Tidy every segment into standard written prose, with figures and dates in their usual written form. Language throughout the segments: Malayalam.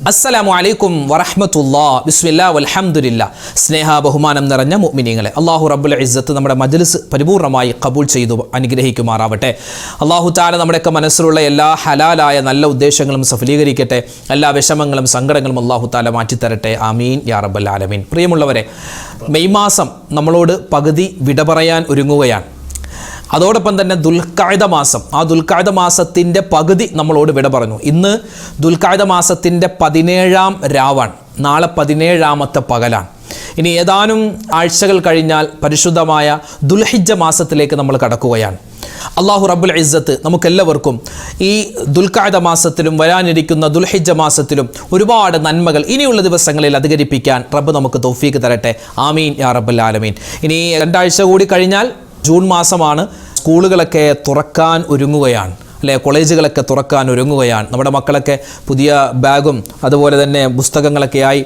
അസ്സലാമു അലൈക്കും വറഹ്മത്തുള്ളാഹി ബിസ്മില്ലാഹി വൽഹംദുലില്ലാഹ്. സ്നേഹ ബഹുമാനം നിറഞ്ഞ മുഅ്മിനീങ്ങളെ, അല്ലാഹു റബ്ബുൽ ഇസ്സത്ത് നമ്മുടെ മജ്ലിസ് പരിപൂർണമായി ഖബൂൽ ചെയ്തു അനുഗ്രഹിക്കുമാറാവട്ടെ. അല്ലാഹു തആല നമ്മുടെയൊക്കെ മനസ്സിലുള്ള എല്ലാ ഹലാലായ നല്ല ഉദ്ദേശങ്ങളും സഫലീകരിക്കട്ടെ. എല്ലാ വിഷമങ്ങളും സങ്കടങ്ങളും അല്ലാഹു തആല മാറ്റിത്തരട്ടെ. ആമീൻ യാ റബ്ബൽ ആലമീൻ. പ്രിയമുള്ളവരെ, മെയ് മാസം നമ്മളോട് പകുതി വിട പറയാൻ ഒരുങ്ങുകയാണ്. അതോടൊപ്പം തന്നെ ദുൽഖഅദ മാസം, ആ ദുൽഖഅദ മാസത്തിൻ്റെ പകുതി നമ്മളോട് വിട പറഞ്ഞു. ഇന്ന് ദുൽഖഅദ മാസത്തിൻ്റെ 17-ാം രാവാണ്. നാളെ 17-ാമത്തെ പകലാണ്. ഇനി ഏതാനും ആഴ്ചകൾ കഴിഞ്ഞാൽ പരിശുദ്ധമായ ദുൽഹിജ്ജ മാസത്തിലേക്ക് നമ്മൾ കടക്കുകയാണ്. അല്ലാഹു റബ്ബുൽ ഇസ്സത്ത് നമുക്കെല്ലാവർക്കും ഈ ദുൽഖഅദ മാസത്തിലും വരാനിരിക്കുന്ന ദുൽഹിജ്ജ മാസത്തിലും ഒരുപാട് നന്മകൾ ഇനിയുള്ള ദിവസങ്ങളിൽ അധികരിപ്പിക്കാൻ റബ്ബ് നമുക്ക് തൗഫീക്ക് തരട്ടെ. ആമീൻ യാ റബ്ബൽ ആലമീൻ. ഇനി 2 ആഴ്ച കൂടി കഴിഞ്ഞാൽ ജൂൺ മാസമാണ്. സ്കൂളുകളൊക്കെ തുറക്കാൻ ഒരുങ്ങുകയാണ്, അല്ലേ? കോളേജുകളൊക്കെ തുറക്കാൻ ഒരുങ്ങുകയാണ്. നമ്മുടെ മക്കളൊക്കെ പുതിയ ബാഗും അതുപോലെ തന്നെ പുസ്തകങ്ങളൊക്കെയായി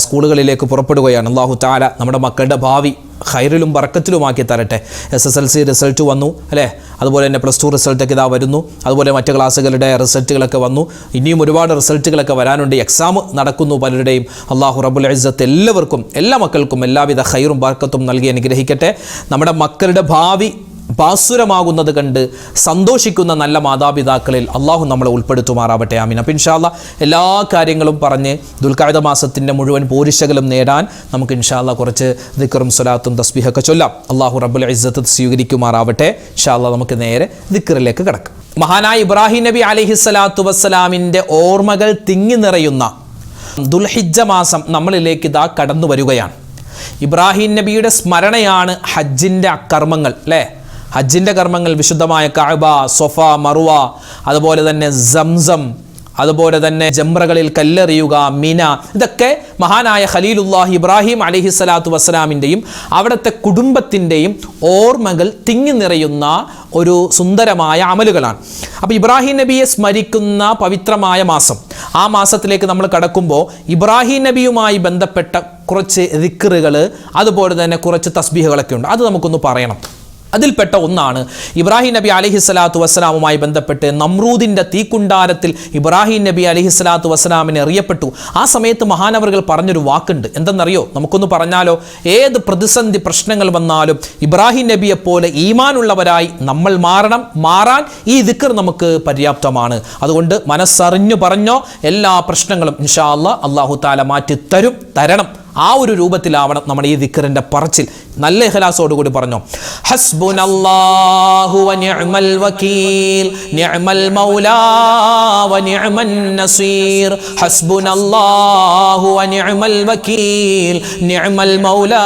സ്കൂളുകളിലേക്ക് പുറപ്പെടുകയാണ്. അല്ലാഹു തആല നമ്മുടെ മക്കളുടെ ഭാവി ഖൈറിലും ബറക്കത്തിലുമാക്കി തരട്ടെ. SSLC റിസൾട്ട് വന്നു, അല്ലേ? അതുപോലെ തന്നെ +2 റിസൾട്ടൊക്കെ ഇതാ വരുന്നു. അതുപോലെ മറ്റ് ക്ലാസ്സുകളുടെ റിസൾട്ടുകളൊക്കെ വന്നു. ഇനിയും ഒരുപാട് റിസൾട്ടുകളൊക്കെ വരാനുണ്ട്. എക്സാം നടക്കുന്നു പലരുടെയും. അല്ലാഹു റബ്ബുൽ ഇസ്സത്ത് എല്ലാവർക്കും, എല്ലാ മക്കൾക്കും എല്ലാവിധ ഖൈറും ബറക്കത്തും നൽകി അനുഗ്രഹിക്കട്ടെ. നമ്മുടെ മക്കളുടെ ഭാവി ഭാസുരമാകുന്നത് കണ്ട് സന്തോഷിക്കുന്ന നല്ല മാതാപിതാക്കളിൽ അള്ളാഹു നമ്മളെ ഉൾപ്പെടുത്തുമാറാവട്ടെ. ആമീൻ. അപ്പോൾ ഇൻഷാ അല്ലാഹ് എല്ലാ കാര്യങ്ങളും പറഞ്ഞ് ദുൽഖഅദ മാസത്തിൻ്റെ മുഴുവൻ പോരിശകളും നേടാൻ നമുക്ക് ഇൻഷാ അല്ലാഹ് കുറച്ച് ദിക്റും സ്വലാത്തും തസ്ബീഹൊക്കെ ചൊല്ലാം. അള്ളാഹു റബ്ബുൽ ഇസ്സത്ത് സ്വീകരിക്കുമാറാവട്ടെ. ഇൻഷാ അല്ലാഹ് നമുക്ക് നേരെ ദിക്റിലേക്ക് കടക്കാം. മഹാനായ ഇബ്രാഹിം നബി അലൈഹിസ്സലാത്തു വസ്സലാമിൻ്റെ ഓർമ്മകൾ തിങ്ങി നിറയുന്ന ദുൽഹിജ്ജ മാസം നമ്മളിലേക്ക് ഇതാ കടന്നു വരികയാണ്. ഇബ്രാഹിം നബിയുടെ സ്മരണയാണ് ഹജ്ജിൻ്റെ കർമ്മങ്ങൾ, അല്ലേ? ഹജ്ജിൻ്റെ കർമ്മങ്ങൾ വിശുദ്ധമായ കഅബ, സൊഫ, മറുവ, അതുപോലെ തന്നെ സംസം, അതുപോലെ തന്നെ ജംറകളിൽ കല്ലെറിയുക, മിന, ഇതൊക്കെ മഹാനായ ഖലീലുല്ലാഹി ഇബ്രാഹിം അലൈഹിസ്സലാത്തു വസ്സലാമിൻ്റെയും അവിടുത്തെ കുടുംബത്തിൻ്റെയും ഓർമ്മകൾ തിങ്ങി നിറയുന്ന ഒരു സുന്ദരമായ അമലുകളാണ്. അപ്പോൾ ഇബ്രാഹിം നബിയെ സ്മരിക്കുന്ന പവിത്രമായ മാസം, ആ മാസത്തിലേക്ക് നമ്മൾ കടക്കുമ്പോൾ ഇബ്രാഹിം നബിയുമായി ബന്ധപ്പെട്ട കുറച്ച് ദിക്റുകൾ അതുപോലെ തന്നെ കുറച്ച് തസ്ബീഹുകളൊക്കെ ഉണ്ട്. അത് നമുക്കൊന്ന് പറയണം. അതിൽപ്പെട്ട ഒന്നാണ് ഇബ്രാഹിം നബി അലൈഹിസ്സലാത്തു വസ്സലാമുമായി ബന്ധപ്പെട്ട് നമ്രൂദിൻ്റെ തീക്കുണ്ടാരത്തിൽ ഇബ്രാഹിം നബി അലൈഹിസ്സലാത്തു വസ്സലാമിനെ എറിയപ്പെട്ടു. ആ സമയത്ത് മഹാനവറുകൾ പറഞ്ഞൊരു വാക്കുണ്ട്. എന്തെന്നറിയോ? നമുക്കൊന്ന് പറഞ്ഞാലോ? ഏത് പ്രതിസന്ധി പ്രശ്നങ്ങൾ വന്നാലും ഇബ്രാഹിം നബിയെപ്പോലെ ഈമാനുള്ളവരായി നമ്മൾ മാറാൻ ഈ ദിക്ർ നമുക്ക് പര്യാപ്തമാണ്. അതുകൊണ്ട് മനസ്സറിഞ്ഞു പറഞ്ഞോ, എല്ലാ പ്രശ്നങ്ങളും ഇൻഷാ അല്ലാഹ് അല്ലാഹു തആല മാറ്റി തരണം. ആ ഒരു രൂപത്തിലാവണം നമ്മുടെ ഈ ദിക്റിൻ്റെ പറച്ചിൽ. നല്ല ഇഖ്ലാസോടുകൂടി പറഞ്ഞോ. ഹസ്ബുനല്ലാഹു വ നിഅമൽ വകീൽ നിഅമൽ മൗലാ വ നിഅമൻ നസീർ. ഹസ്ബുനല്ലാഹു വ നിഅമൽ വകീൽ നിഅമൽ മൗലാ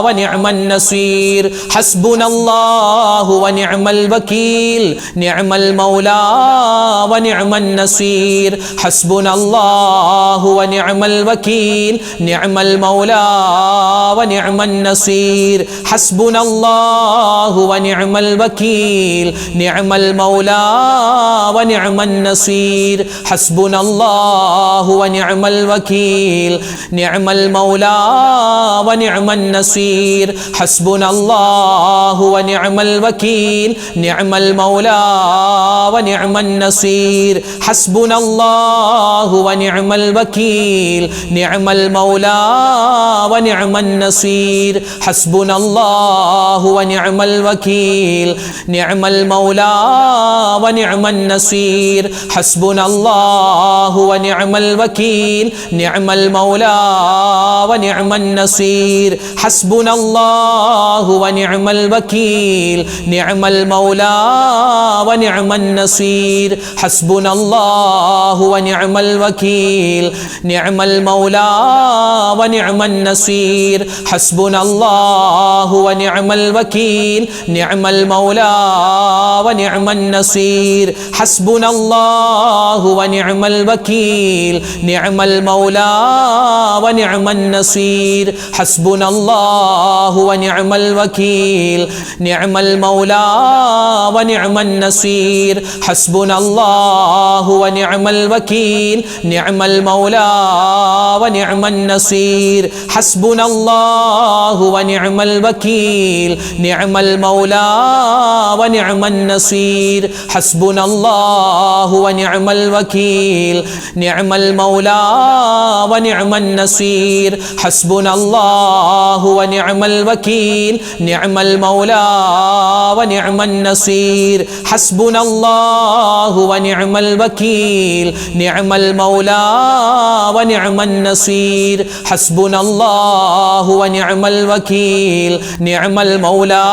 വ നിഅമൻ നസീർ. ഹസ്ബുനല്ലാഹു വ നിഅമൽ വകീൽ നിഅമൽ മൗലാ വ നിഅമൻ നസീർ. ഹസ്ബുനല്ലാഹു വ നിഅമൽ വകീൽ നിഅമൽ المولى ونعم النصير. حسبنا الله ونعم الوكيل نعم المولى ونعم النصير. حسبنا الله ونعم الوكيل نعم المولى ونعم النصير. حسبنا الله ونعم الوكيل نعم المولى ونعم النصير. حسبنا الله ونعم الوكيل نعم المولى ونعم النصير. حسبنا الله ونعم الوكيل نعم المولى ونعم النصير. حسبنا الله ونعم الوكيل نعم المولى ونعم النصير. حسبنا الله ونعم الوكيل نعم المولى ونعم النصير. حسبنا الله ونعم الوكيل نعم المولى ونعم النصير. حسبنا الله ونعم الوكيل نعم المولى ونعم النصير. حسبنا الله ونعم الوكيل نعم المولى ونعم النصير. حسبنا الله ونعم الوكيل نعم المولى ونعم النصير. حسبنا الله ونعم الوكيل نعم المولى ونعم النصير. حسبنا الله വനിഅമൽ വകീൽ നിഅമൽ മൗലാ വനിഅമൻ നസീർ ഹസ്ബുനല്ലാഹു വനിഅമൽ വകീൽ നിഅമൽ മൗലാ വനിഅമൻ നസീർ ഹസ്ബുനല്ലാഹു വനിഅമൽ വകീൽ നിഅമൽ മൗലാ വനിഅമൻ നസീർ ഹസ്ബുനല്ലാഹു വനിഅമൽ വകീൽ നിഅമൽ മൗലാ വനിഅമൻ നസീർ ഹസ്ബുനല്ലാഹു വനിഅമൽ വകീൽ നിഅമൽ മൗലാ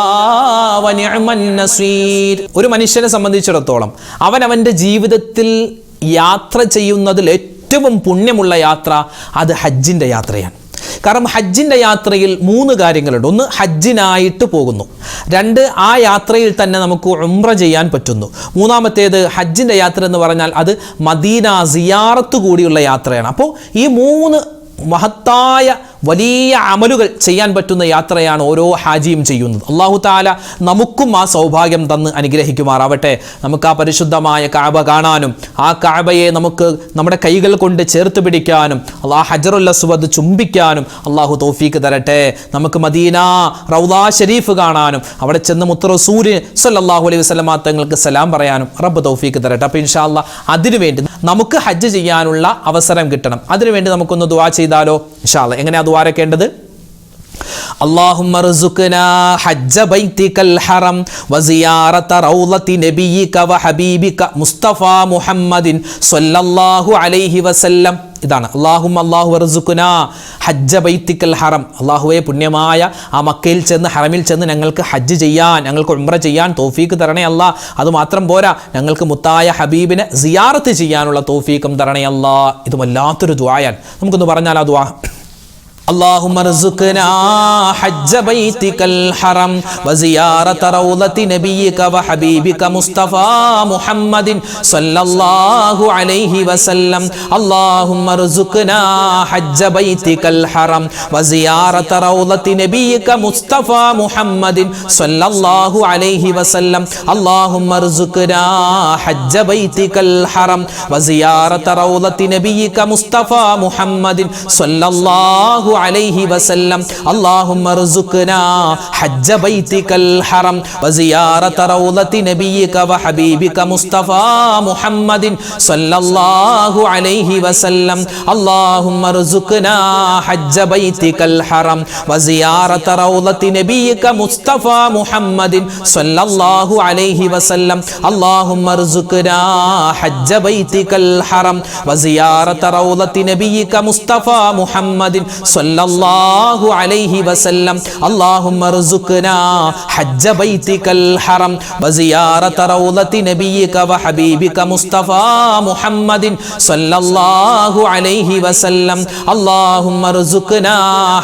വനിഅമൻ നസീർ. ഒരു മനുഷ്യനെ സംബന്ധിച്ചിടത്തോളം അവന്റെ ജീവിതത്തിൽ യാത്ര ചെയ്യുന്നതിൽ ഏറ്റവും പുണ്യമുള്ള യാത്ര അത് ഹജ്ജിൻ്റെ യാത്രയാണ്. കാരണം ഹജ്ജിൻ്റെ യാത്രയിൽ 3 കാര്യങ്ങളുണ്ട്. ഒന്ന്, ഹജ്ജിനായിട്ട് പോകുന്നു. 2, ആ യാത്രയിൽ തന്നെ നമുക്ക് ഉംറ ചെയ്യാൻ പറ്റുന്നു. 3-മത്തേത്, ഹജ്ജിൻ്റെ യാത്ര എന്ന് പറഞ്ഞാൽ അത് മദീന സിയാറത്ത് കൂടിയുള്ള യാത്രയാണ്. അപ്പോൾ ഈ 3 മഹത്തായ വലിയ അമലുകൾ ചെയ്യാൻ പറ്റുന്ന യാത്രയാണ് ഓരോ ഹാജിയും ചെയ്യുന്നത്. അല്ലാഹു തആല നമുക്കും ആ സൗഭാഗ്യം തന്ന് അനുഗ്രഹിക്കുമാറാവട്ടെ. നമുക്ക് ആ പരിശുദ്ധമായ കഅബ കാണാനും ആ കഅബയെ നമുക്ക് നമ്മുടെ കൈകൾ കൊണ്ട് ചേർത്ത് പിടിക്കാനും ഹജറുൽ അസ്വദ് ചുംബിക്കാനും അല്ലാഹു തൗഫീക്ക് തരട്ടെ. നമുക്ക് മദീന റൗള ഷരീഫ് കാണാനും അവിടെ ചെന്ന് മുത്ത് റസൂൽ സല്ലല്ലാഹു അലൈഹി വസല്ലം തങ്ങൾക്ക് സലാം പറയാനും റബ്ബ് തൗഫീക്ക് തരട്ടെ. അപ്പോൾ ഇൻഷാ അല്ലാഹ് അതിനുവേണ്ടി നമുക്ക് ഹജ്ജ് ചെയ്യാനുള്ള അവസരം കിട്ടണം. അതിനുവേണ്ടി നമുക്കൊന്ന് ദുആ ചെയ്താലോ? ഇൻഷാ അല്ലാഹ്. എങ്ങനെയാ ദുആ രക്കേണ്ടത്? اللهم ارزقنا حج بيتك الحرم وزيارة روضة نبيك وحبيبك مصطفى محمد صلى الله عليه وسلم. ഇതാണ് അല്ലാഹു അർസുഖ്നാ ഹജ്ജ ബൈത്തിക്കൽ ഹറം. അല്ലാഹുവേ, പുണ്യമായ ആ മക്കയിൽ ചെന്ന് ഹറമിൽ ചെന്ന് ഞങ്ങൾക്ക് ഹജ്ജ് ചെയ്യാൻ, ഞങ്ങൾക്ക് ഉംറ ചെയ്യാൻ തൗഫീക്ക് തരണേ അല്ലാ. അതുമാത്രം പോരാ, ഞങ്ങൾക്ക് മുത്തായ ഹബീബിനെ സിയാറത്ത് ചെയ്യാനുള്ള തൗഫീക്കും തരണേ അല്ലാ. ഇത് വല്ലാത്തൊരു ദുആയാണ്. നമുക്കൊന്ന് പറഞ്ഞാൽ ആ ദുആ. اللهم ارزقنا حج بيتك الحرم وزيارة روضة نبيك وحبيبك مصطفى محمد صلى الله عليه وسلم. اللهم ارزقنا حج بيتك الحرم وزيارة روضة نبيك مصطفى محمد صلى الله عليه وسلم. اللهم ارزقنا حج بيتك الحرم وزيارة روضة نبيك مصطفى محمد صلى الله عليه وسلم. اللهم ارزقنا حج بيتك الحرم وزيارة روضة نبيك وحبيبك مصطفى محمد صلى الله عليه وسلم. اللهم ارزقنا حج بيتك الحرم وزيارة روضة نبيك مصطفى محمد صلى الله عليه وسلم. اللهم ارزقنا حج بيتك الحرم وزيارة روضة نبيك مصطفى محمد صلى الله عليه وسلم. اللهم ارزقنا حج بيتك الحرم وزيارة روضة نبيك وحبيبك مصطفى محمد صلى الله عليه وسلم. اللهم ارزقنا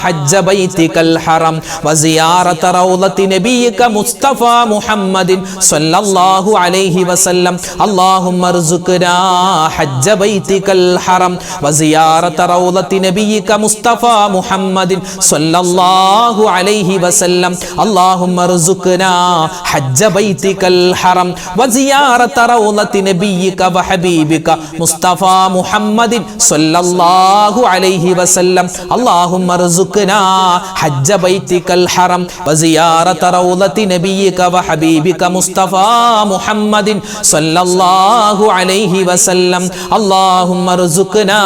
حج بيتك الحرم وزيارة روضة نبيك مصطفى محمد صلى الله عليه وسلم. اللهم ارزقنا حج بيتك الحرم وزيارة روضة نبيك مصطفى محمد صلى الله عليه وسلم. اللهم ارزقنا حج بيتك الحرم وزيارة روضة نبيك وحبيبك مصطفى محمد صلى الله عليه وسلم. اللهم ارزقنا حج بيتك الحرم وزيارة روضة نبيك وحبيبك مصطفى محمد صلى الله عليه وسلم. اللهم ارزقنا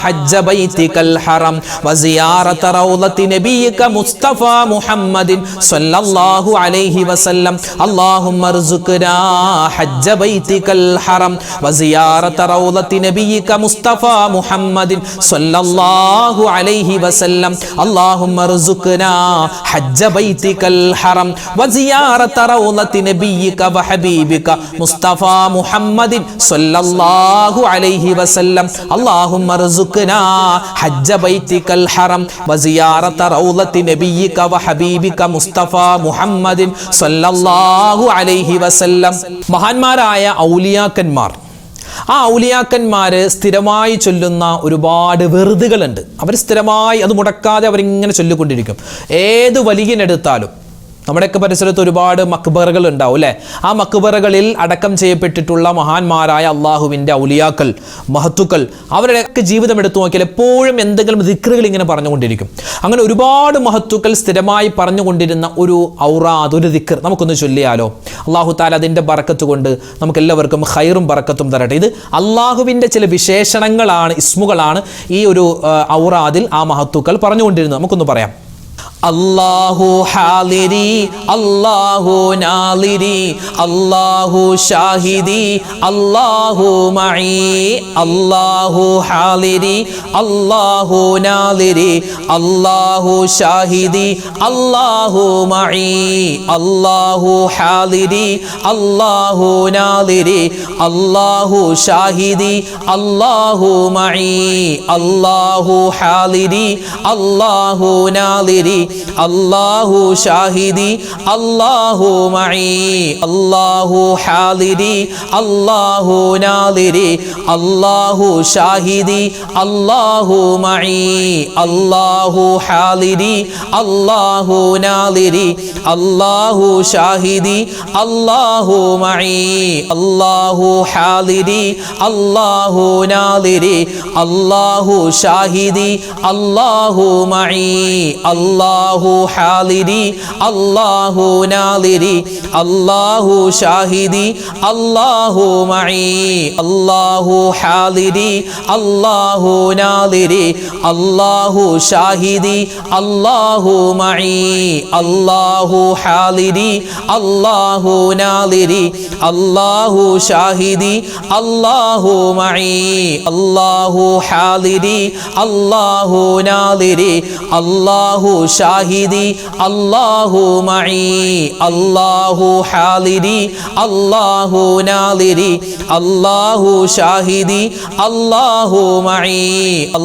حج بيتك الحرم وزيارة روضة نبيك مصطفى محمد صلى الله عليه وسلم. اللهم ارزقنا حج بيتك الحرم وزيارة روضة نبيك مصطفى محمد صلى الله عليه وسلم. اللهم ارزقنا حج بيتك الحرم وزيارة روضة نبيك وحبيبك مصطفى محمد صلى الله عليه وسلم. اللهم ارزقنا حج بيتك الحرم وزيارة روضة نبيك وحبيبك مصطفى محمد صلى الله عليه وسلم. മഹാന്മാരായ ഔലിയാക്കന്മാർ, ആ ഔലിയാക്കന്മാർ സ്ഥിരമായി ചൊല്ലുന്ന ഒരുപാട് വെറുതുകളുണ്ട്. അവർ സ്ഥിരമായി അത് മുടക്കാതെ അവരിങ്ങനെ ചൊല്ലിക്കൊണ്ടിരിക്കും. ഏത് വലിയനെടുത്താലും നമ്മുടെയൊക്കെ പരിസരത്ത് ഒരുപാട് മക്ബറകൾ ഉണ്ടാവും അല്ലേ? ആ മക്ബറകളിൽ അടക്കം ചെയ്യപ്പെട്ടിട്ടുള്ള മഹാന്മാരായ അള്ളാഹുവിൻ്റെ ഔലിയാക്കൾ, മഹത്തുക്കൾ, അവരുടെയൊക്കെ ജീവിതം എടുത്തു നോക്കിയാൽ എപ്പോഴും എന്തെങ്കിലും ദിക്റുകൾ ഇങ്ങനെ പറഞ്ഞുകൊണ്ടിരിക്കും. അങ്ങനെ ഒരുപാട് മഹത്തുക്കൾ സ്ഥിരമായി പറഞ്ഞുകൊണ്ടിരുന്ന ഒരു ഔറാദ്, ഒരു ദിക്ർ നമുക്കൊന്ന് ചൊല്ലിയാലോ? അള്ളാഹു താല അതിൻ്റെ ബറക്കത്ത് കൊണ്ട് നമുക്ക് എല്ലാവർക്കും ഖൈറും ബറക്കത്തും തരട്ടെ. ഇത് അള്ളാഹുവിൻ്റെ ചില വിശേഷണങ്ങളാണ്, ഇസ്മുകളാണ് ഈ ഒരു ഔറാദിൽ ആ മഹത്തുക്കൾ പറഞ്ഞുകൊണ്ടിരുന്നത്. നമുക്കൊന്ന് പറയാം. അല്ലാഹു ഹാലിരി അല്ലാഹു നാലിരി അല്ലാഹു ഷാഹിദി അല്ലാഹു മഈ അല്ലാഹു ഹാലിരി അല്ലാഹു നാലിരി അല്ലാഹു ഷാഹിദി അല്ലാഹു മഈ അല്ലാഹു ഹാലിരി അല്ലാഹു നാലിരി അല്ലാഹു ഷാഹിദി അല്ലാഹു മഈ അല്ലാഹു ഹാലിരി അല്ലാഹു നാലിരി അല്ലാഹു ഷാഹിദി അല്ലാഹു മഈ അല്ലാഹു ഹാലിരി അല്ലാഹു നാലിരി അല്ലാഹു ഷാഹിദി അല്ലാഹു മഈ അല്ലാഹു ഹാലിരി അല്ലാഹു നാലിരി അല്ലാഹു ഷാഹിദി അല്ലാഹു മഈ അല്ലാഹു ഹാലിരി അല്ലാഹു നാലിരി അല്ലാഹു ഷാഹിദി അല്ലാഹു മഈ അല്ലാഹു ഹാലിരി അല്ലാഹു നാലിരി അല്ലാഹു ഷാഹിദി അല്ലാഹു മഈ അല്ലാഹു ഹാലിരി അല്ലാഹു നാലിരി അല്ലാഹു ഷാഹിദി അല്ലാഹു മഈ അല്ലാഹു ഹാലിരി അല്ലാഹു നാലിരി അല്ലാഹു ഷാഹിദി അല്ലാഹു മഈ അല്ലാഹു ഹാലിരി അല്ലാഹു നാലിരി അല്ലാഹു ഷാഹിദി അല്ലാഹു മഈ അല്ലാഹു ഹാലിരി അല്ലാഹു നാലിരി അല്ലാഹു ഷാഹിദി അല്ലാഹു മഈ അല്ലാഹു ഹാലിരി അല്ലാഹു നാലിരി അല്ലാഹു ഷാഹിദി അല്ലാഹു മഈ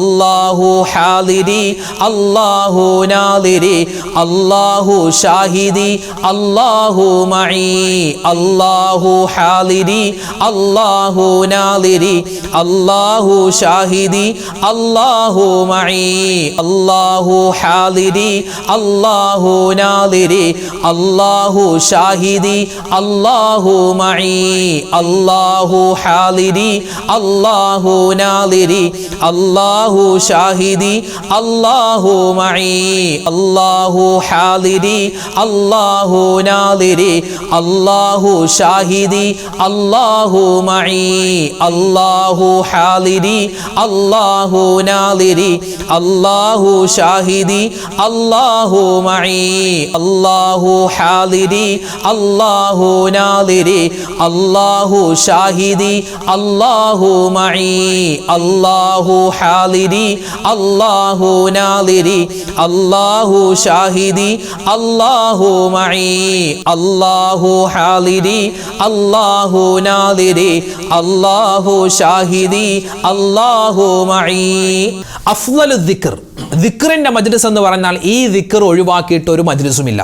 അല്ലാഹു ഹാലിരി അല്ലാഹു നാലിരി അല്ലാഹു ഷാഹിദി അല്ലാഹു മഈ അല്ലാഹു ഹാലിരി അല്ലാഹു നാലിരി അല്ലാഹു ഷാഹിദി അല്ലാഹു മഈ അല്ലാഹു ഹാലിരി അല്ലാഹു നാലിരി അല്ലാഹു ഷാഹിദി അല്ലാഹു മഈ അല്ലാഹു ഹാലിരി അല്ലാഹു നാലിരി അല്ലാഹു ഷാഹിദി അല്ലാഹു മഈ അല്ലാഹു ഹാലിരി അല്ലാഹു നാലിരി അല്ലാഹു ഷാഹിദി അല്ലാഹു മഈ അല്ലാഹു ഹാലിരി അല്ലാഹു നാലിരി അല്ലാഹു ഷാഹിദി അല്ലാഹു മഈ അല്ലാഹു ഹാലിരി അല്ലാഹു നാലിരി അല്ലാഹു ഷാഹിദി അല്ലാഹു മഈ അല്ലാഹു ഹാലിരി അല്ലാഹു നാലിരി അല്ലാഹു ഷാഹിദി അല്ലാഹു മഈ. അഫ്ളലു ദിക്ർ, ദിക്റിന്റെ മജ്ലിസ് എന്ന് പറഞ്ഞാൽ ഈ ദിക്ർ ഒഴിവാക്കിയിട്ട് ഒരു മജ്ലിസുമില്ല.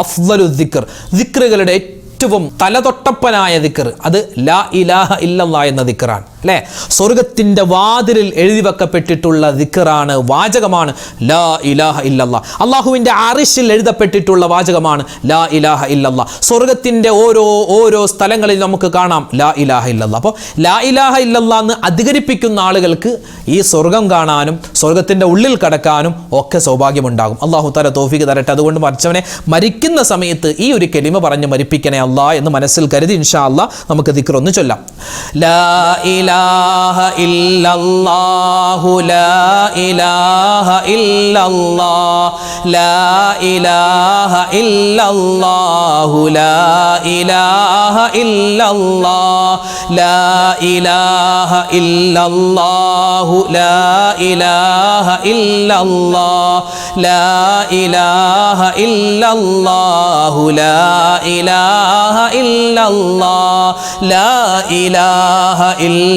അഫ്ളലു ദിക്ർ, ദിക്റുകളുടെ ഏറ്റവും തലതൊട്ടപ്പനായ ദിക്ർ അത് ലാ ഇലാഹ ഇല്ലല്ലാഹ് എന്ന ദിക്റാണ് അല്ലേ? സ്വർഗത്തിൻ്റെ വാതിലിൽ എഴുതി വെക്കപ്പെട്ടിട്ടുള്ള ദിക്റാണ്, വാചകമാണ് ലാ ഇലാഹ ഇല്ലല്ലാഹ്. അള്ളാഹുവിൻ്റെ അർശിൽ എഴുതപ്പെട്ടിട്ടുള്ള വാചകമാണ് ലാ ഇലാഹ ഇല്ലല്ലാഹ്. സ്വർഗത്തിൻ്റെ ഓരോ സ്ഥലങ്ങളിൽ നമുക്ക് കാണാം ലാ ഇലാഹ ഇല്ലല്ലാഹ്. അപ്പോൾ ലാ ഇലാഹ ഇല്ലല്ലാഹ് എന്ന് അധികരിപ്പിക്കുന്ന ആളുകൾക്ക് ഈ സ്വർഗം കാണാനും സ്വർഗത്തിൻ്റെ ഉള്ളിൽ കടക്കാനും ഒക്കെ സൗഭാഗ്യമുണ്ടാകും. അള്ളാഹു തആല തൗഫീഖ് തരട്ടെ. അതുകൊണ്ട് മരിച്ചവനെ മരിക്കുന്ന സമയത്ത് ഈ ഒരു കലിമ പറഞ്ഞ് മരിപ്പിക്കണേ അല്ലാഹ് എന്ന് മനസ്സിൽ കരുതി ഇൻഷാ അല്ലാഹ് നമുക്ക് ദിക്ർ ഒന്ന് ചൊല്ലാം. ലാ ഇലാഹ ഇല്ലല്ലാഹു ലാ ഇലാഹ ഇല്ലല്ലാഹ് ലാ ഇലാഹ ഇല്ലല്ലാഹു ലാ ഇലാഹ ഇല്ലല്ലാഹ് ലാ ഇലാഹ ഇല്ലല്ലാഹു ലാ ഇലാഹ ഇല്ലല്ലാഹ് ലാ ഇലാഹ ഇല്ലല്ലാഹു ലാ ഇലാഹ ഇല്ലല്ലാഹ് ലാ ഇലാഹ ഇല്ലല്ലാഹു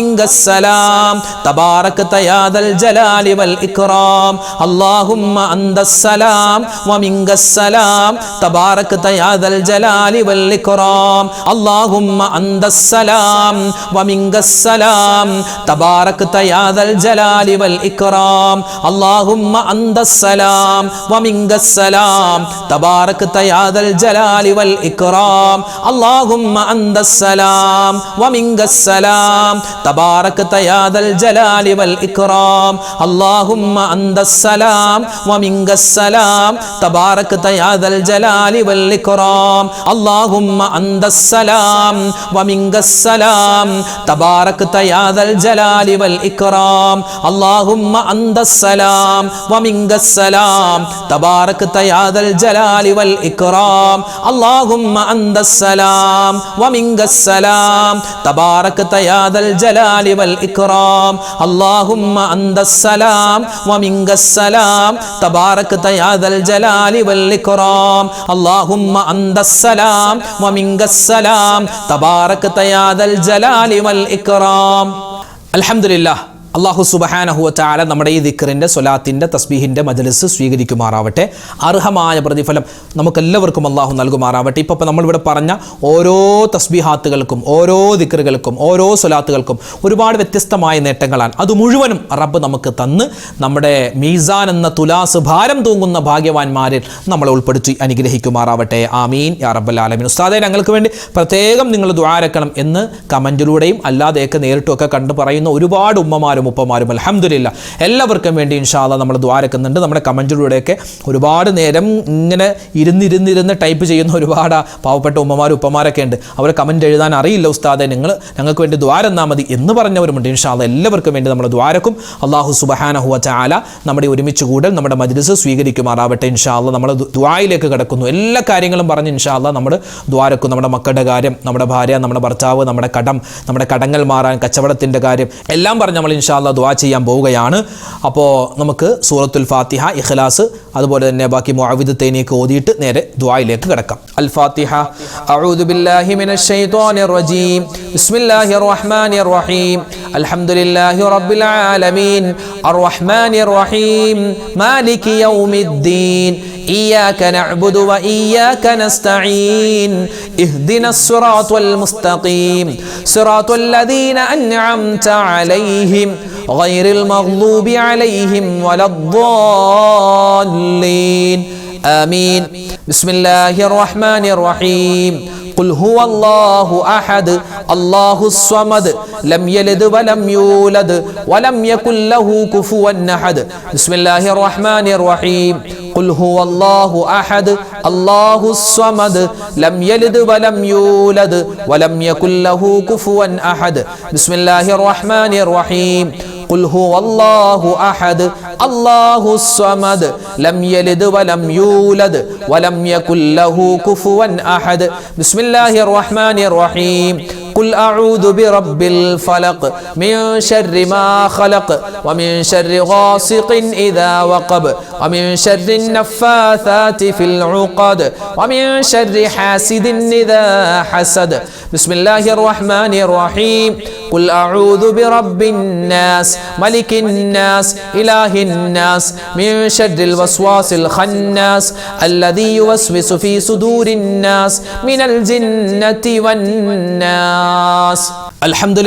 വമിങ്കസ്സലാം തബാറക്ത യാ ദൽ ജലാലി വൽ ഇക്റാം അല്ലാഹുമ്മ അന്തസ്സലാം വമിങ്കസ്സലാം തബാറക്ത യാ ദൽ ജലാലി വൽ ഇക്റാം അല്ലാഹുമ്മ അന്തസ്സലാം വമിങ്കസ്സലാം തബാറക്ത യാ ദൽ ജലാലി വൽ ഇക്റാം അല്ലാഹുമ്മ അന്തസ്സലാം വമിങ്കസ്സലാം തബാറക്ത യാ ദൽ ജലാലി വൽ ഇക്റാം അല്ലാഹുമ്മ അന്തസ്സലാം വമിങ്കസ്സലാം തബാറക്ത യാ ദൽ ജലാലി വൽ ഇക്റാം അല്ലാഹുമ്മ അന്തസ്സലാം വമിങ്കസ്സലാം തബാറക്ത യാ ദൽ ജലാലി വൽ ഇക്റാം അല്ലാഹുമ്മ അന്തസ്സലാം വമിങ്കസ്സലാം തബാറക്ത യാ ദൽ ജലാലി വൽ ഇക്റാം അല്ലാഹുമ്മ അന്തസ്സലാം വമിങ്കസ്സലാം തബാറക്ത യാ ദൽ ജലാലി വൽ ഇക്റാം അല്ലാഹുമ്മ അന്തസ്സലാം വമിങ്കസ്സലാം തബാറക്ത യാ ദൽ ജലാലി വൽ ഇക്റാം അല്ലാഹുമ്മ അന്തസ്സലാം വമിങ്കസ്സലാം തബാറക്ത യാ ദൽ ജലാലി വൽ ഇക്റാം അല്ലാഹുമ്മ അന്തസ്സലാം വമിങ്കസ്സലാം തബാറക്ത യാ ദൽ ജലാലി വൽ ഇക്റാം. അൽഹംദുലില്ലാഹ്. അല്ലാഹു സുബ്ഹാനഹു വ തആല നമ്മുടെ ഈ ദിക്റിൻ്റെ സ്വലാത്തിൻ്റെ തസ്ബീഹിൻ്റെ മജ്ലിസ് സ്വീകരിക്കുമാറാവട്ടെ. അർഹമായ പ്രതിഫലം നമുക്കെല്ലാവർക്കും അല്ലാഹു നൽകുമാറാവട്ടെ. ഇപ്പോൾ നമ്മളിവിടെ പറഞ്ഞ ഓരോ തസ്ബീഹാത്തുകൾക്കും ഓരോ ദിക്റുകൾക്കും ഓരോ സ്വലാത്തുകൾക്കും ഒരുപാട് വ്യത്യസ്തമായ നേട്ടങ്ങളാണ്. അത് മുഴുവനും റബ്ബ് നമുക്ക് തന്ന് നമ്മുടെ മീസാൻ എന്ന തുലാസ് ഭാരം തൂങ്ങുന്ന ഭാഗ്യവാന്മാരിൽ നമ്മളെ ഉൾപ്പെടുത്തി അനുഗ്രഹിക്കുമാറാവട്ടെ. ആമീൻ യാ റബ്ബൽ ആലമീൻ. ഉസ്താദെ, ഞങ്ങൾക്ക് വേണ്ടി പ്രത്യേകം നിങ്ങൾ ദുആ ഇറക്കണം എന്ന് കമൻറ്റിലൂടെയും അല്ലാതെയൊക്കെ നേരിട്ടുമൊക്കെ കണ്ടു പറയുന്ന ഒരുപാട് ഉമ്മമാരും ഉപ്പമാരും അൽഹംദുലില്ലാഹ് എല്ലാവർക്കും വേണ്ടി ഇൻഷാ അല്ലാഹ് നമ്മൾ ദുആ ഇറക്കുന്നുണ്ട്. നമ്മുടെ കമൻറ്റിലൂടെയൊക്കെ ഒരുപാട് നേരം ഇങ്ങനെ ഇരുന്നിരുന്ന് ടൈപ്പ് ചെയ്യുന്ന ഒരുപാട് പാവപ്പെട്ട ഉമ്മമാരും ഉപ്പമാരൊക്കെ ഉണ്ട്. അവർ കമൻറ്റ് എഴുതാൻ അറിയില്ല ഉസ്താദെ, ഞങ്ങൾക്ക് വേണ്ടി ദുആ തന്നാൽ മതി എന്ന് പറഞ്ഞവരുമുണ്ട്. ഇൻഷാ അല്ലാഹ് എല്ലാവർക്കും വേണ്ടി നമ്മൾ ദുആ ഇറക്കും. അല്ലാഹു സുബ്ഹാനഹു വ തആല നമ്മുടെ ഒരുമിച്ച് കൂടൽ നമ്മുടെ മജ്ലിസ് സ്വീകരിക്കുമാറാവട്ടെ. ഇൻഷാ അല്ലാഹ് നമ്മൾ ദുആയിലേക്ക് കടക്കുന്നു. എല്ലാ കാര്യങ്ങളും പറഞ്ഞ് ഇൻഷാ അല്ലാഹ് നമ്മൾ ദുആ ഇറക്കും. നമ്മുടെ മക്കളുടെ കാര്യം, നമ്മുടെ ഭാര്യ, നമ്മുടെ ഭർത്താവ്, നമ്മുടെ കടങ്ങൾ മാറാൻ, കച്ചവടത്തിൻ്റെ കാര്യം എല്ലാം പറഞ്ഞ് നമ്മൾ ഇൻഷാ അല്ലാഹ് ദുആ ചെയ്യാൻ പോവുകയാണ്. അപ്പോൾ നമുക്ക് സൂറത്തുൽ ഫാത്തിഹ, ഇഖ്ലാസ്, അതുപോലെ തന്നെ ബാക്കി മുഅവ്വിദത്തൈനിയൊക്കെ ഓതിയിട്ട് നേരെ ദുആയിലേക്ക് കടക്കാം. അൽ ഫാത്തിഹ. അഊദു ബില്ലാഹി മിനശ് ശൈത്വാനിർ റജീം. ബിസ്മില്ലാഹിർ റഹ്മാനിർ റഹീം. അൽഹംദുലില്ലാഹി റബ്ബിൽ ആലമീൻ അർറഹ്മാനിർ റഹീം മാലികി യൗമിദ്ദീൻ إياك نعبد وإياك نستعين اهدنا الصراط المستقيم صراط الذين أنعمت عليهم غير المغضوب عليهم ولا الضالين آمين. بسم الله الرحمن الرحيم. قل هو الله أحد الله الصمد لم يلد ولم يولد ولم يكن له كفوا أحد. بسم الله الرحمن الرحيم. قل هو الله أحد الله الصمد لم يلد ولم يولد ولم يكن له كفوا أحد. بسم الله الرحمن الرحيم. قل هو الله أحد الله الصمد لم يلد ولم يولد ولم يكن له كفوا أحد. بسم الله الرحمن الرحيم. قل أعوذ برب الفلق من شر ما خلق ومن شر غاسق إذا وقب ومن شر النفاثات في العقد ومن شر حاسد إذا حسد. بسم الله الرحمن الرحيم. قل أعوذ برب الناس ملك الناس إله الناس من شر الوسواس الخناس الذي يوسوس في صدور الناس من الجنة والناس. الحمد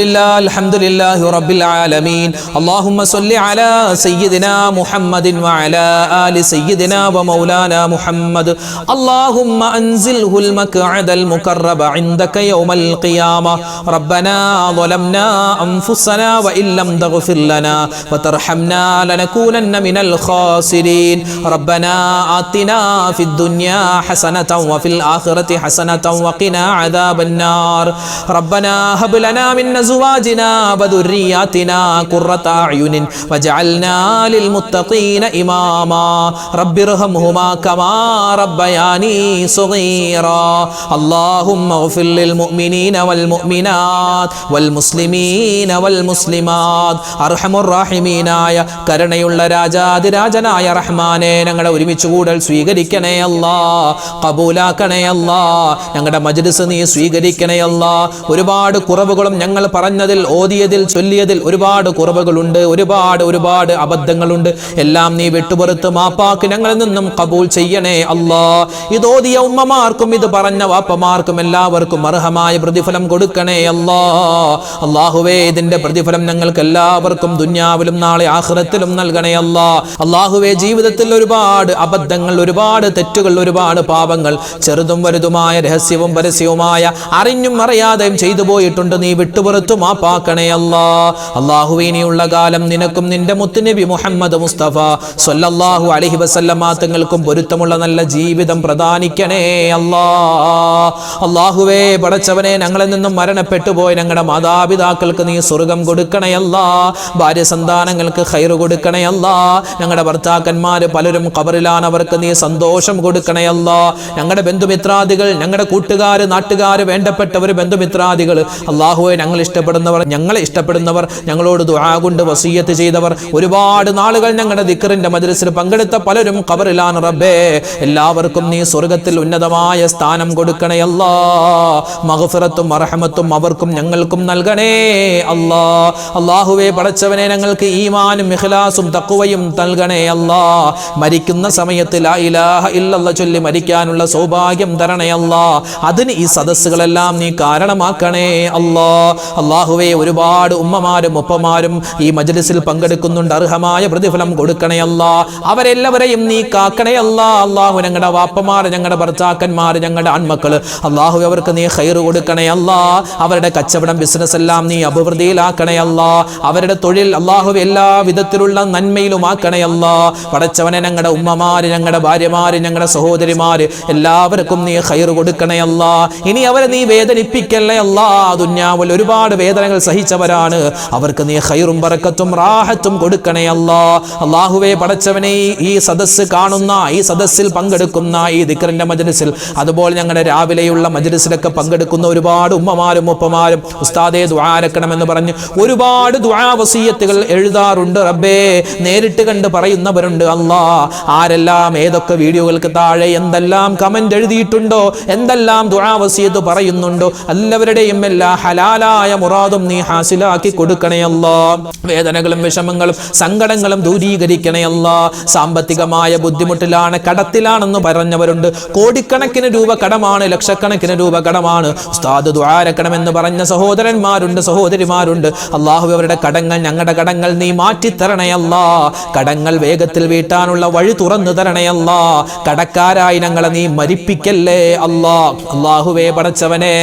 لله رب العالمين. اللهم صل على سيدنا محمد وعلى آل سيدنا ومولانا محمد. اللهم أنزله المقعد المقرب عندك يوم القيامة. ربنا ظلمنا أنفسنا وإن لم تغفر لنا وترحمنا لنكونن من الخاسرين. ربنا آتنا في الدنيا حسنة وفي الآخرة حسنة وقنا عذاب النار. ربنا هب لنا من أزواجنا وذرياتنا قرة أعين وجعلنا للمتقين إماما. رب ارحمهما كما ربياني صغيرا. اللهم اغفر للمؤمنين والمؤمنات والمسلمين والمسلمات. അർഹമുർ റഹീമീനായ കരുണയുള്ള രാജാതിരാജനായ റഹ്മാനെ, ഞങ്ങളുടെ ഒരുമിച്ച് കൂടൽ സ്വീകരിക്കണേ അല്ലാ, കബൂലാക്കണേ അല്ലാ. ഞങ്ങളുടെ മജ്ലിസ് നീ സ്വീകരിക്കണേ അല്ലാ. ഒരുപാട് കുറവുകളും ഇതിനോടകം ഞങ്ങൾ പറഞ്ഞതിൽ, ഓതിയതിൽ, ചൊല്ലിയതിൽ ഒരുപാട് കുറവുകളുണ്ട്, ഒരുപാട് അബദ്ധങ്ങളുണ്ട്. എല്ലാം നീ വിട്ടുപുറത്ത് മാപ്പാക്കി ഞങ്ങളിൽ നിന്നും കബൂൽ ചെയ്യണേ അല്ലാ. ഇത് ഓതിയ ഉമ്മമാർക്കും ഇത് പറഞ്ഞ വാപ്പമാർക്കും എല്ലാവർക്കും അർഹമായ പ്രതിഫലം കൊടുക്കണേ അല്ലാ. അല്ലാഹുവേ, ഇതിന്റെ പ്രതിഫലം ഞങ്ങൾക്ക് എല്ലാവർക്കും ദുനിയാവിലും നാളെ ആഖിറത്തിലും നൽകണേ അല്ലാ. അല്ലാഹുവേ, ജീവിതത്തിൽ ഒരുപാട് അബദ്ധങ്ങൾ, ഒരുപാട് തെറ്റുകൾ, ഒരുപാട് പാപങ്ങൾ, ചെറുതും വലുതുമായ, രഹസ്യവും പരസ്യവുമായ, അറിഞ്ഞും അറിയാതെയും ചെയ്തു പോയിട്ടുണ്ട്. നീ വിട്ടുപുറത്തു മാപ്പാക്കണേ അല്ലാ. അല്ലാഹുവേ, ഇനിയുള്ള കാലം നിനക്കും നിന്റെ മുത്തുനബി മുഹമ്മദ് മുസ്തഫ സ്വല്ലല്ലാഹു അലൈഹി വസല്ലമ തങ്ങൾക്കും പൊരുത്തമുള്ള നല്ല ജീവിതം പ്രദാനിക്കണേ അല്ലാ. അല്ലാഹുവേ, പടച്ചവനെ, ഞങ്ങളിൽ നിന്നും മരണപ്പെട്ടു പോയ ഞങ്ങളുടെ മാതാപിതാക്കൾക്ക് നീ സ്വർഗം കൊടുക്കണേ അല്ലാ. ഭാര്യ സന്താനങ്ങൾക്ക് ഖൈറ് കൊടുക്കണേ അല്ലാ. ഞങ്ങളുടെ ഭർത്താക്കന്മാര് പലരും ഖബറിലാണ്, അവർക്ക് നീ സന്തോഷം കൊടുക്കണേ അല്ലാ. ഞങ്ങളുടെ ബന്ധുമിത്രാദികൾ, ഞങ്ങളുടെ കൂട്ടുകാര്, നാട്ടുകാര്, വേണ്ടപ്പെട്ടവർ, ബന്ധുമിത്രാദികൾ, അല്ലാഹുവേ, ഞങ്ങളെ ഇഷ്ടപ്പെടുന്നവർ, ഞങ്ങളോട് ദുആ കൊണ്ട് വസിയ്യത്ത് ചെയ്തവർ, ഒരുപാട് നാളുകൾ ഞങ്ങളുടെ ദിക്റിന്റെ മജ്ലിസിൽ പങ്കെടുത്ത പലരും ഖബറിലാണ് റബ്ബേ. എല്ലാവർക്കും നീ സ്വർഗത്തിൽ ഉന്നതമായ സ്ഥാനം കൊടുക്കണേ അല്ലാ. മഗ്ഫിറത്തും റഹ്മത്തും അവർക്കും ഞങ്ങൾക്കും നൽകണേ അല്ലാ. അല്ലാഹുവേ, പടച്ചവനെ, ഞങ്ങൾക്ക് ഈമാനും ഇഖ്ലാസും തഖ്വയും നൽകണേ അല്ലാ. മരിക്കുന്ന സമയത്ത് ലാ ഇലാഹ ഇല്ലല്ലാഹ് ചൊല്ലി മരിക്കാനുള്ള സൗഭാഗ്യം തരണേ അല്ലാ. അതിന് ഈ സദസ്സുകളെല്ലാം നീ കാരണമാക്കണേ അല്ലാ. അല്ലാഹുവേ, ഒരുപാട് ഉമ്മമാരും ഉപ്പമാരും ഈ മജ്ലിസിൽ പങ്കെടുക്കുന്നുണ്ട്. അർഹമായ പ്രതിഫലം കൊടുക്കണേ അല്ലാ. അവരെല്ലാവരെയും നീ കാക്കണേ അല്ലാ. അല്ലാഹു, ഞങ്ങളുടെ വാപ്പമാർ, ഞങ്ങളുടെ ഭർത്താക്കന്മാർ, ഞങ്ങളുടെ ആൺമക്കൾ, അല്ലാഹു, അവർക്ക് നീ ഖൈറ് കൊടുക്കണേ അല്ലാ. അവരുടെ കച്ചവടം, ബിസിനസ് എല്ലാം നീ അഭിവൃദ്ധിയിലാക്കണേ അല്ലാ. അവരുടെ തൊഴിൽ, അല്ലാഹു, എല്ലാ വിധത്തിലുള്ള നന്മയിലുമാക്കണേ അല്ലാ. പടച്ചവനെ, ഞങ്ങളുടെ ഉമ്മമാര്, ഞങ്ങളുടെ ഭാര്യമാര്, ഞങ്ങളുടെ സഹോദരിമാര്, എല്ലാവർക്കും നീ ഖൈറ് കൊടുക്കണേ അല്ലാ. ഇനി അവരെ നീ വേദനിപ്പിക്കല്ലേ അല്ലാ. ദുനിയാവിൽ ഒരുപാട് വേദനകൾ സഹിച്ചവരാണ്, അവർക്ക് നീ ഖൈറും ബറക്കത്തും റാഹത്തും കൊടുക്കണേ അല്ലാ. അല്ലാഹുവേ, പടച്ചവനെ, ഈ സദസ്സ് കാണുന്ന, ഈ സദസ്സിൽ പങ്കെടുക്കുന്ന, ഈ ദിക്റിന്റെ മജ്ലിസിൽ, അതുപോലെ ഞങ്ങളുടെ രാവിലെയുള്ള മജ്ലിസിലൊക്കെ പങ്കെടുക്കുന്ന ഒരുപാട് ഉമ്മമാരും ഉപ്പമാരും ഉസ്താദേ ദുആരക്കണമെന്ന് പറഞ്ഞ് ഒരുപാട് ദുആ വസിയ്യത്തുകൾ എഴുതാറുണ്ട് റബ്ബേ. നേരിട്ട് കണ്ട് പറയുന്നവരുണ്ട് അല്ലാ. ആരെല്ലാം ഏതൊക്കെ വീഡിയോകൾക്ക് താഴെ എന്തെല്ലാം കമന്റ് എഴുതിയിട്ടുണ്ടോ, എന്തെല്ലാം ദുആ വസിയ്യത്ത് പറയുന്നുണ്ടോ, എല്ലാവരുടെയും എല്ലാ ഹലാലായ മുറാദും നീ ഹാസിലാക്കി കൊടുക്കണേ അല്ലാ. വേദനകളും വിഷമങ്ങളും സങ്കടങ്ങളും ദൂരീകരിക്കണേ അല്ലാ. സാമ്പത്തികമായ ബുദ്ധിമുട്ടിലാണ്, കടത്തിലാണെന്ന് പറഞ്ഞവരുണ്ട്. കോടിക്കണക്കിന് രൂപ കടമാണ്, ലക്ഷക്കണക്കിന് രൂപ കടമാണ്. ഉസ്താദ് ദുആരക്കണമെന്ന് പറഞ്ഞ സഹോദരന്മാരുണ്ട്, സഹോദരിമാരുണ്ട്. അല്ലാഹു, അവരുടെ കടങ്ങൾ, ഞങ്ങളുടെ കടങ്ങൾ നീ മാറ്റിത്തരണേ അല്ലാ. കടങ്ങൾ വേഗത്തിൽ വീട്ടാനുള്ള വഴി തുറന്നു തരണേ അല്ലാ. കടക്കാരായി ഞങ്ങളെ നീ മരിപ്പിക്കല്ലേ അല്ലാ. അല്ലാഹുവേ, പടച്ചവനെ,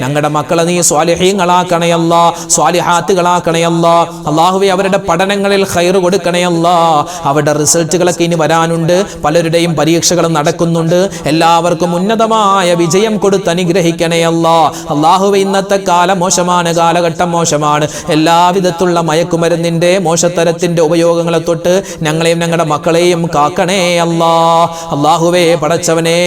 ഞങ്ങളുടെ മക്കളെ നീ സ്വാലിഹീങ്ങളാക്കണേ അല്ലാ, സ്വാലിഹാത്തുകളാക്കണേ അല്ലാ. അല്ലാഹുവേ, അവരുടെ പഠനങ്ങളിൽ ഖൈറ് കൊടുക്കണേ അല്ലാ. അവരുടെ റിസൾട്ടുകളൊക്കെ ഇനി വരാനുണ്ട്, പലരുടെയും പരീക്ഷകൾ നടക്കുന്നുണ്ട്. എല്ലാവർക്കും ഉന്നതമായ വിജയം കൊടുത്ത് അനുഗ്രഹിക്കണേ അല്ലാ. അല്ലാഹുവേ, ഇന്നത്തെ കാലം മോശമാണ്, കാലഘട്ടം മോശമാണ്. എല്ലാവിധത്തിലുള്ള മയക്കുമരുന്നിന്റെ, മോശത്തരത്തിന്റെ ഉപയോഗങ്ങളെ തൊട്ട് ഞങ്ങളെയും ഞങ്ങളുടെ മക്കളെയും കാക്കണേ അല്ലാ. അല്ലാഹുവേ, പടച്ചവനെ,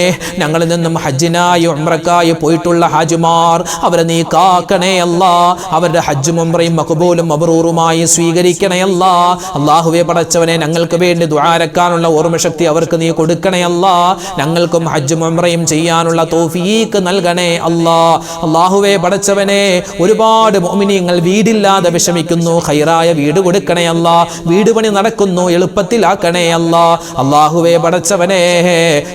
ഞങ്ങളിൽ നിന്നും ഹജ്ജിനായി ഉംറക്കായി പോയിട്ടുള്ള ഹാജിമാർ, അവരെ നീ കാക്കണേ അല്ലാ. അവരുടെ ഹജ്ജും ഉംറയും മഖ്ബൂലും മബ്റൂറുമായി സ്വീകരിക്കണേ അല്ലാ. അല്ലാഹുവേ, പടച്ചവനെ, ഞങ്ങൾക്ക് വേണ്ടി ദുആരക്കാനുള്ള ഓർമ്മശക്തി അവർക്ക് നീ കൊടുക്കണേ അല്ലാ. ഞങ്ങൾക്കും ഹജ്ജും ഉംറയും ചെയ്യാനുള്ള തൗഫീഖ് നൽകണേ അല്ലാ. അല്ലാഹുവേ, പടച്ചവനെ, ഒരുപാട് മുഅ്മിനീങ്ങൾ വീടില്ലാതെ വിഷമിക്കുന്നു, ഖൈറായ വീട് കൊടുക്കണേ അല്ലാ. വീട് പണി നടക്കുന്നു, എളുപ്പത്തിലാക്കണേ അല്ലാ. അല്ലാഹുവേ, പടച്ചവനെ,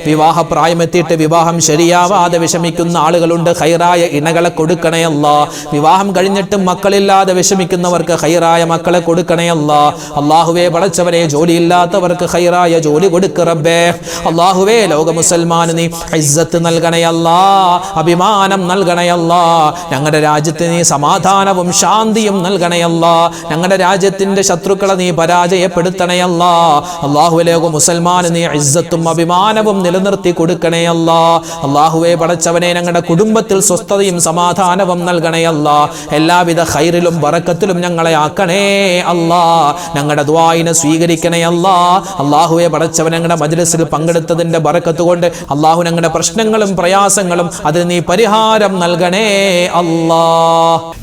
വിവാഹ പ്രായമെത്തിയിട്ട് വിവാഹം ശരിയാവാതെ വിഷമിക്കുന്ന ആളുകളുണ്ട്, ഖൈറായ ഇണകളെ കൊടുക്കണേ അല്ലാ. വിവാഹം കഴിഞ്ഞിട്ട് മക്കളില്ലാതെ വിഷമിക്കുന്നവർക്ക് ഖൈറായ മക്കളെ കൊടുക്കണേ അല്ലാ. അല്ലാഹുവേ, പടച്ചവനെ, ജോലിയില്ലാത്തവർക്ക് ഖൈറായ ജോലി കൊടുക്ക റബ്ബേ. അല്ലാഹുവേ, ലോക മുസൽമാന് നീ ഇസ്സത്ത് നൽകണേ അല്ലാ, അഭിമാനം നൽകണേ അല്ലാ. ഞങ്ങളുടെ രാജ്യത്തിന് നീ സമാധാനവും ശാന്തിയും നൽകണേ അല്ലാ. ഞങ്ങളുടെ രാജ്യത്തിന്റെ ശത്രുക്കളെ നീ പരാജയപ്പെടുത്തണേ അല്ലാ. അല്ലാഹുവേ, ലോക മുസൽമാന് നീ ഇസ്സത്തും അഭിമാനവും നിലനിർത്തി കൊടുക്കണേ അല്ലാ. അല്ലാഹുവേ, പടച്ചവനെ, ഞങ്ങളുടെ കുടുംബത്തിൽ സ്വസ്ഥതയും സമാധാനവും നൽകണേ അല്ലാ. എല്ലാവിധ ഖൈറിലും ബറക്കത്തിലും ഞങ്ങളെ ആക്കണേ അല്ലാ. ഞങ്ങളുടെ ദുആഇനെ സ്വീകരിക്കണേ അല്ലാ. അല്ലാഹുവേ, പടച്ചവൻ, ഞങ്ങളുടെ മജ്ലിസിൽ പങ്കെടുത്തതിന്റെ ബറക്കത്ത് കൊണ്ട് അല്ലാഹു ഞങ്ങളുടെ പ്രശ്നങ്ങളും പ്രയാസങ്ങളും അതിന് നീ പരിഹാരം നൽകണേ അല്ലാ.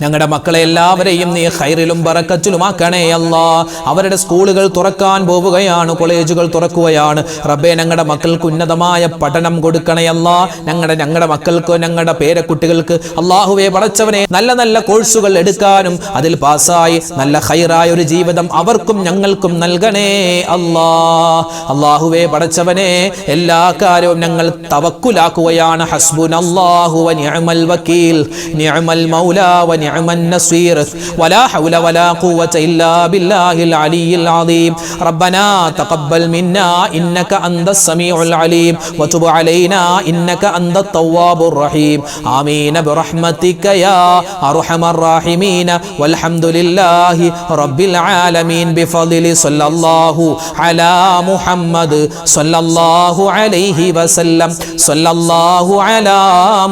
ഞങ്ങളുടെ മക്കളെ എല്ലാവരെയും നീ ഖൈറിലും ബറക്കത്തിലും ആക്കണേ അല്ലാ. അവരുടെ സ്കൂളുകൾ തുറക്കാൻ പോവുകയാണ്, കോളേജുകൾ തുറക്കുകയാണ് റബ്ബേ. ഞങ്ങളുടെ മക്കൾക്ക് ഉന്നതമായ പഠനം കൊടുക്കണേ അല്ലാ. ഞങ്ങളുടെ മക്കൾക്ക്, ഞങ്ങളുടെ പേരക്കുട്ടികൾക്ക് അല്ലാഹുവേ, പടച്ചവനെ, നല്ല നല്ല നല്ല കോഴ്സുകൾ എടുക്കാനും അതിൽ പാസ്സായി നല്ല ഖൈറായ ഒരു ജീവിതം അവർക്കും ഞങ്ങൾക്കും നൽകണേ അല്ലാഹുവേ പടച്ചവനെ എല്ലാ കാര്യവും ഞങ്ങൾ തവക്കുലാക്കുകയാണ്. ഹസ്ബുനല്ലാഹു വ നിഅമൽ വകീൽ നിഅമൽ മൗലാ വ നിഅമൻ നസീർ വലാ ഹൗല വലാ ഖുവത ഇല്ലാ ബില്ലാഹിൽ അലിയിൽ അദീം. റബ്ബനാ തഖബ്ബൽ മിന്നാ ഇന്നക അന്തസ് സമീഉൽ അലീം വതുബ് അലൈനാ ഇന്നക അന്തത് തവ്വാബുർ റഹീം. ആമീൻ ബിറഹ്മതിക യാ അർഹമർ റഹീമീൻ വൽഹംദുലില്ലാഹി റബ്ബിൽ ആലമീൻ ബിഫദ്ലി സല്ലല്ലാഹു അലാ മുഹമ്മദ് സല്ലല്ലാഹു അലൈഹി വസല്ലം സല്ലല്ലാഹു അലാ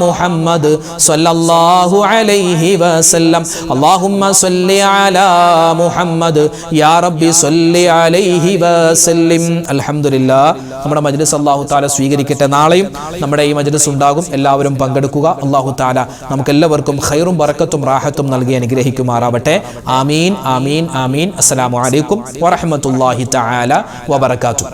മുഹമ്മദ് സല്ലല്ലാഹു അലൈഹി വസല്ലം. അല്ലാഹുമ്മ സല്ലി അലാ മുഹമ്മദ് യാ റബ്ബി സല്ലി അലൈഹി വസല്ലം. അൽഹംദുലില്ലാഹ്. നമ്മുടെ മജ്ലിസ് അല്ലാഹു തആല സ്വീകരിക്കട്ടെ. നാളെയും നമ്മുടെ ഈ മജ്ലിസ് ഉണ്ടാകും. എല്ലാവരും പങ്കെടുക്കുക. അല്ലാഹു തആല നമുക്കെല്ലാവർക്കും ഖൈറും ബറക്കത്തും റാഹത്തും നൽകി അനുഗ്രഹിക്കുമാറാവട്ടെ. ആമീൻ ആമീൻ ആമീൻ. അസ്സലാമു അലൈക്കും വറഹ്മത്തുള്ളാഹി തആല വബറകാതുഹു.